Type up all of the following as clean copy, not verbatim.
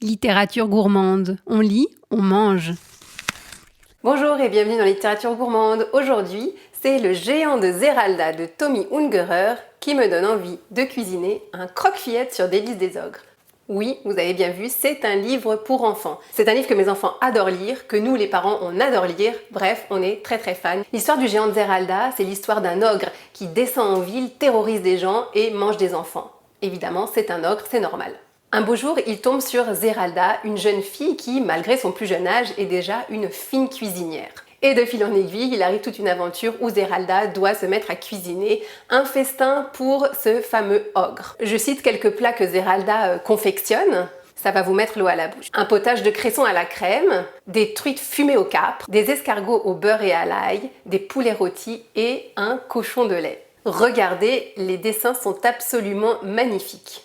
Littérature gourmande. On lit, on mange. Bonjour et bienvenue dans Littérature gourmande. Aujourd'hui, c'est Le géant de Zeralda de Tommy Ungerer qui me donne envie de cuisiner un croque-fillette sur Délices des ogres. Oui, vous avez bien vu, c'est un livre pour enfants. C'est un livre que mes enfants adorent lire, que nous les parents on adore lire, bref, on est très fans. L'histoire du géant de Zeralda, c'est l'histoire d'un ogre qui descend en ville, terrorise des gens et mange des enfants. Évidemment, c'est un ogre, c'est normal. Un beau jour, il tombe sur Zeralda, une jeune fille qui, malgré son plus jeune âge, est déjà une fine cuisinière. Et de fil en aiguille, il arrive toute une aventure où Zeralda doit se mettre à cuisiner un festin pour ce fameux ogre. Je cite quelques plats que Zeralda confectionne. Ça va vous mettre l'eau à la bouche. Un potage de cresson à la crème, des truites fumées au capre, des escargots au beurre et à l'ail, des poulets rôtis et un cochon de lait. Regardez, les dessins sont absolument magnifiques.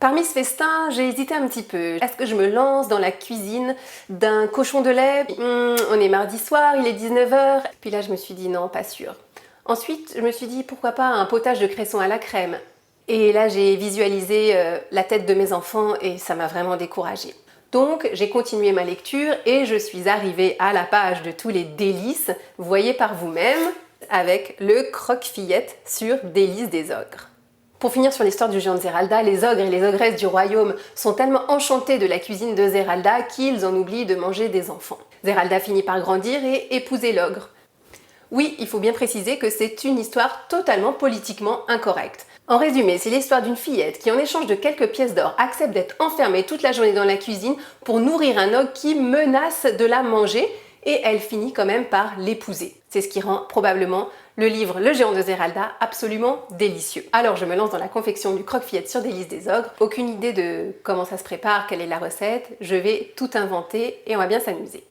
Parmi ce festin, j'ai hésité un petit peu. Est-ce que je me lance dans la cuisine d'un cochon de lait? On est mardi soir, il est 19h. Puis là, je me suis dit non, pas sûr. Ensuite, je me suis dit pourquoi pas un potage de cresson à la crème. Et là, j'ai visualisé la tête de mes enfants et ça m'a vraiment découragée. Donc, j'ai continué ma lecture et je suis arrivée à la page de tous les délices, voyez par vous-même, avec le croque-fillette sur Délices des ogres. Pour finir sur l'histoire du géant de Zeralda, les ogres et les ogresses du royaume sont tellement enchantés de la cuisine de Zeralda qu'ils en oublient de manger des enfants. Zeralda finit par grandir et épouser l'ogre. Oui, il faut bien préciser que c'est une histoire totalement politiquement incorrecte. En résumé, c'est l'histoire d'une fillette qui, en échange de quelques pièces d'or, accepte d'être enfermée toute la journée dans la cuisine pour nourrir un ogre qui menace de la manger et elle finit quand même par l'épouser. C'est ce qui rend probablement le livre Le géant de Zeralda absolument délicieux. Alors je me lance dans la confection du croque-fillette sur Délices des ogres. Aucune idée de comment ça se prépare, quelle est la recette. Je vais tout inventer et on va bien s'amuser.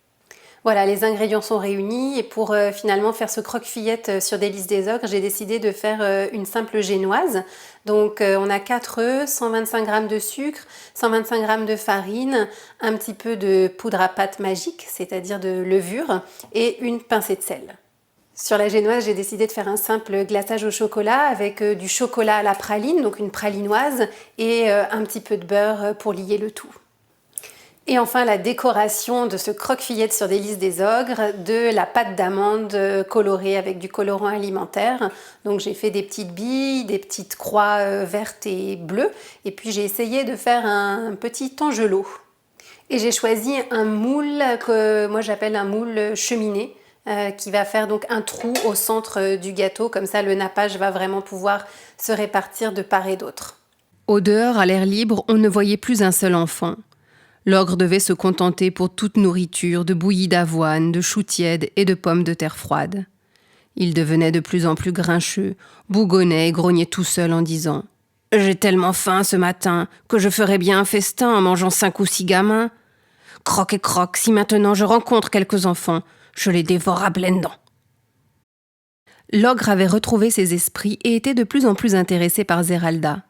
Voilà, les ingrédients sont réunis et pour finalement faire ce croque-fillette sur Délices des ogres, j'ai décidé de faire une simple génoise. Donc on a 4 œufs, 125 g de sucre, 125 g de farine, un petit peu de poudre à pâte magique, c'est-à-dire de levure, et une pincée de sel. Sur la génoise, j'ai décidé de faire un simple glaçage au chocolat avec du chocolat à la praline, donc une pralinoise, et un petit peu de beurre pour lier le tout. Et enfin, la décoration de ce croque-fillette sur Délices des ogres, de la pâte d'amande colorée avec du colorant alimentaire. Donc j'ai fait des petites billes, des petites croix vertes et bleues, et puis j'ai essayé de faire un petit angelot. Et j'ai choisi un moule que moi j'appelle un moule cheminée, qui va faire donc un trou au centre du gâteau, comme ça le nappage va vraiment pouvoir se répartir de part et d'autre. Au dehors, à l'air libre, on ne voyait plus un seul enfant. L'ogre devait se contenter pour toute nourriture de bouillie d'avoine, de choux tièdes et de pommes de terre froides. Il devenait de plus en plus grincheux, bougonnait et grognait tout seul en disant « J'ai tellement faim ce matin que je ferais bien un festin en mangeant 5 ou 6 gamins. Croque et croque, si maintenant je rencontre quelques enfants, je les dévore à pleines dents. » L'ogre avait retrouvé ses esprits et était de plus en plus intéressé par Zeralda.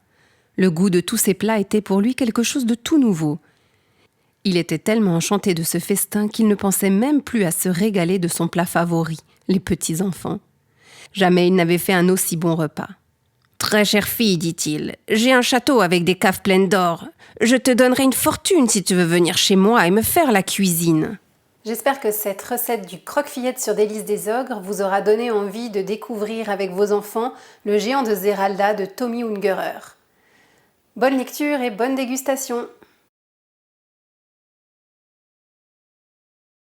Le goût de tous ces plats était pour lui quelque chose de tout nouveau. Il était tellement enchanté de ce festin qu'il ne pensait même plus à se régaler de son plat favori, les petits enfants. Jamais il n'avait fait un aussi bon repas. « Très chère fille, dit-il, j'ai un château avec des caves pleines d'or. Je te donnerai une fortune si tu veux venir chez moi et me faire la cuisine. » J'espère que cette recette du croque-fillette sur Délices des ogres vous aura donné envie de découvrir avec vos enfants Le géant de Zeralda de Tommy Ungerer. Bonne lecture et bonne dégustation!